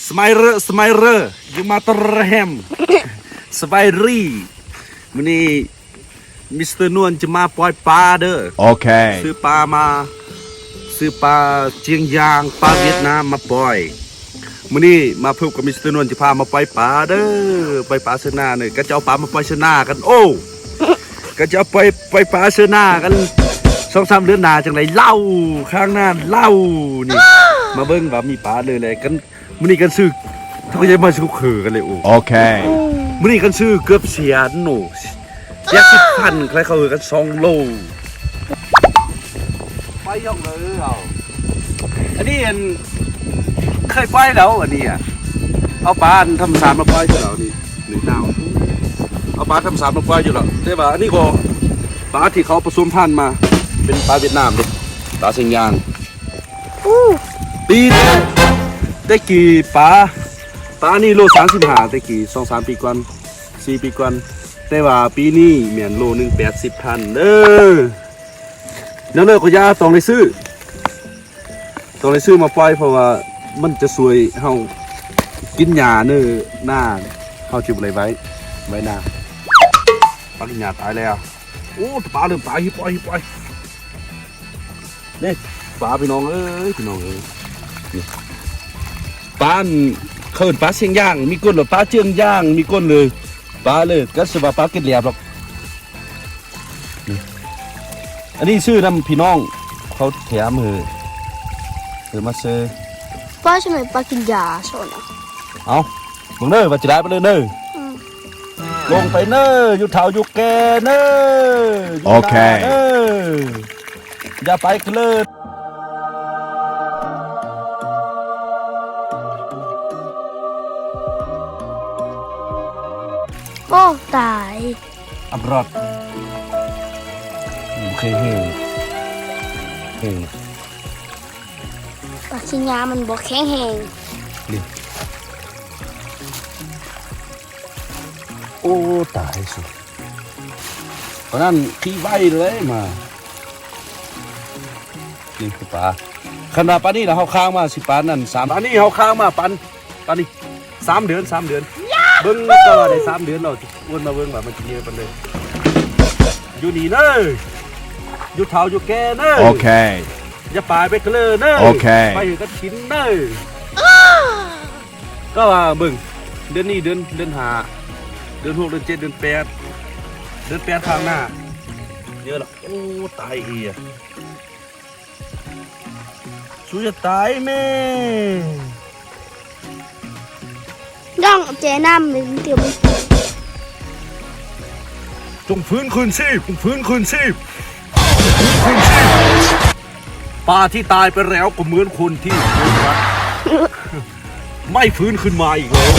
สมัยเรอยูมาตรแฮมสบายรีมันนี่มิสเตอร์นวลจะมาปล่อยปลาเด้อโอเคซื้อปลาเจียงยางปลาเวียดนามมาปล่อยมันนี่มาพบกับมิสเตอร์นวลจะพามาปล่อยปลาเด้อปล่อยปลาเสนาเนี่ยก็จะเอาปลามาปล่อยเสนากันโอ้ก็จะเอาปล่อยปลาเสนากัน2-3 เดือนหน้าจังไรเล่าข้างหน้าเล่านี่มาเบิ้งว่ามีปลาเลยกันมันนี่กันซื้อทุกอย่างมาซื้อคือกันเลยโอเคมันนี่กันซื้อเกือบเสียหนูเสีย10,000ใครเขากัน2 โลไปยกเลยอันนี้เคยไปแล้วอันนี้เอาปลาทำสารมาปล่อยอยู่แล้วนี่หนึ่งดาวเอาปลาทำสารมาปล่อยอยู่แล้วได้ป่ะอันนี้ก็ปลาที่เขาผสมพันธุ์มาเป็นปลาเวียดนามเลยปลาเสียงยางปีได้กี่ปลานี่โล35ได้กี่2-3 ปีก่อน4 ปีก่อนแต่ว่าปีนี้เหมือนโลนึง80,000แล้วก็ยาต้องได้ซื้อมาปล่อยเพราะว่ามันจะสวยเฮากินหญ้าหน้าเฮาจิบอะไรไว้หน้าปลากินหญ้าตายแล้วโอ้ปลาเริ่มตายฮิปล่อยนี่ปลาพี่น้องเอ้ยนี่ปลาเขินปลาเชียงย่างมีก้นหรือปลาเชียงย่างมีก้นเลยปลาเลยก็สบายปลาเกล็ดเหลี่ยมหรอกอันนี้ชื่อนำพี่น้องเขาแถมมาเซอป้าใช่ไหมปลากินยาชนเอามึงเนอว่าจะได้ไปเลยเนอลงไปเนออยู่เท้าอยู่แกเนอโอเคอย่าไปกันเลยโอ้ตายอับรอดโอเคเฮ้ปลาชิงยามันบอกแข็งแหงนี่โอ้ตายสิเพราะนั้นขี้ใบเลยมานี่คือปลาขนาดปลานี่เราเขาค้างมา10 ปลานั่น3 อันนี้เขาค้างมาปลานี่3 เดือนเบิ้งก็ได้3 เดือนเราวนมาเบิ้งว่ามันกินเยอะไปเลยอยู่นี่เนอะอยู่เท้าอยู่แกเนอะโอเคอย่าปลายไปกันเลยเนอะโอเคไปอยู่กันชิ้นเนอะก็ว่าเบิ้งเดือนนี้เดือน5 เดือน6 เดือน7 เดือน8ข้างหน้าเยอะละโอ้ตายเอียสู้จะตายแม่ย่องเจน้ำเลยเดี๋ยวจงฟื้นคืนชีพปลาที่ตายไปแล้วก็เหมือนคนที่ไม่ฟื้นขึ้นมาอีกแล้ว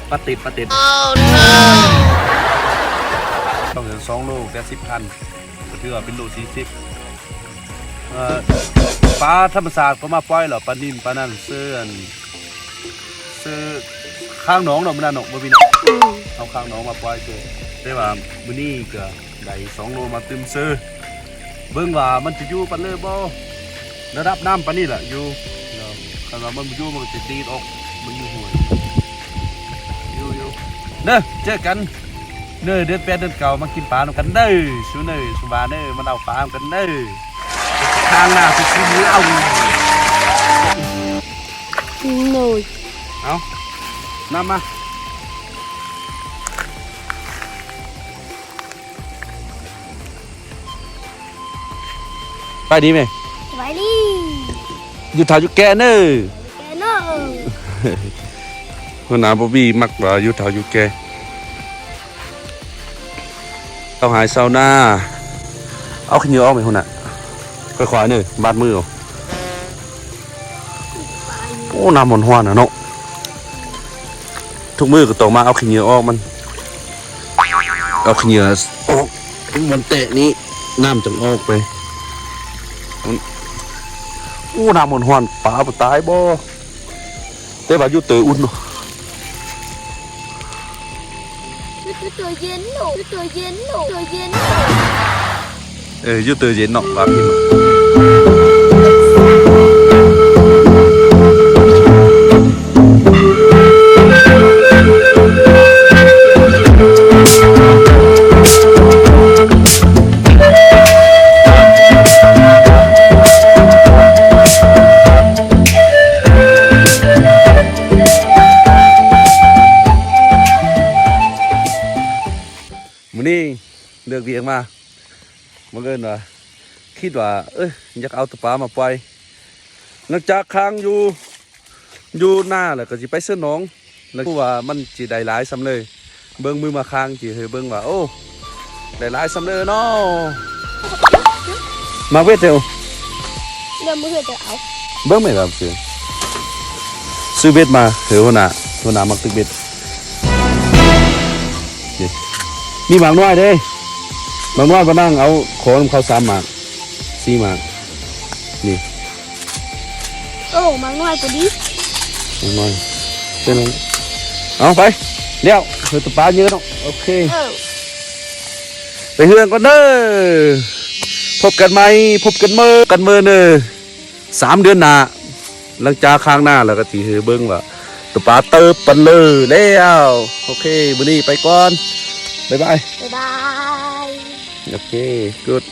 ปลาติดต้องเหลือ2 โล80,000ก็ถือว่าเป็นโล40ปลาธรรมศาสตร์ก็มาปล่อยหรอปลานิ่มปลานั่นซื้อข้างหนองหนองมันนั่นหนองบ่มีน่ะเอาข้างหนองมาปล่อยซื้อได้ว่ามื้อนี้ก็ได้2 โลมาตึมซื้อเบิ่งว่ามันจะอยู่ปานเลยบ่ระดับน้ำปานนี้แหละอยู่ถ้าว่ามันอยู่มันจะตีออกมันอยู่ห่วยอยู่เด้อเจอกันเด้อเดือน8 เดือน9มากินปลาด้วยกันเด้อสู้เด้อสุบาเด้อมาเอาปลากันเด้อทางหน้าสุดที่เหล้าหนูเอานำมาไปดีไหมไปดิอยู่ถ่ายอยู่แกเนอคนหนาบอบบี้มักว่าอยู่ถ่ายอยู่แกเอาหายเศร้าหน้าเอาขึ้นเยอะออกไหมคนน่ะค่อยๆเนอะบาดมือโอ้น้ำมันห้อนนะเนาะทุกมือก็ต้องมาเอาขี้เหงื่อออกมันเอาขี้เหงื่อออกมันเตะนี้น้ำจังออกไปโอ้น้ำมันห้อนปลาปตายบ่แต่ว่าอยู่เตออุ่นเนาะตัวเย็นหนูอยู่เตอเย็นเนาะปลาพิมพ์ เวียงมาบังเอิญว่าคิดว่าอยากเอาตัวปลามาปล่อยหลังจากค้างอยู่หน้าแล้วก็สิไปเสื้อหนองแล้วก็ว่ามันสิได้หลายซ้ำเลยเบิ่งมือมาค้างสิเฮ้ยเบิ่งว่าโอ้ได้หลายซ้ำเลยเนาะมาเวทเดียว เริ่มมือจะเอา เบิ่งไม่รับซื้อเบ็ดมาเฮ้ยหัวหน้ามักตึกเบ็ดนี่มีหมากน้อยเด้หมากน้อยมานั่งเอาของเขา3 หมาก4 หมากนี่ โอ้มันน้อยตัวดี หมากน้อยเป็นไงเอาไปเดี๋ยวเฮ้ยตัวปลาเยอะเนาะโอเคไปเฮือนก่อนเด้อพบกันเมื่อเนอ3 เดือนหน้าหลังจากค้างหน้าแล้วก็สิเฮเบิ่งว่าตัวปลาเติบปันเลยแล้วโอเคมื้อนี้ไปก่อนบ๊ายบาย บ๊ายบาย โอเค good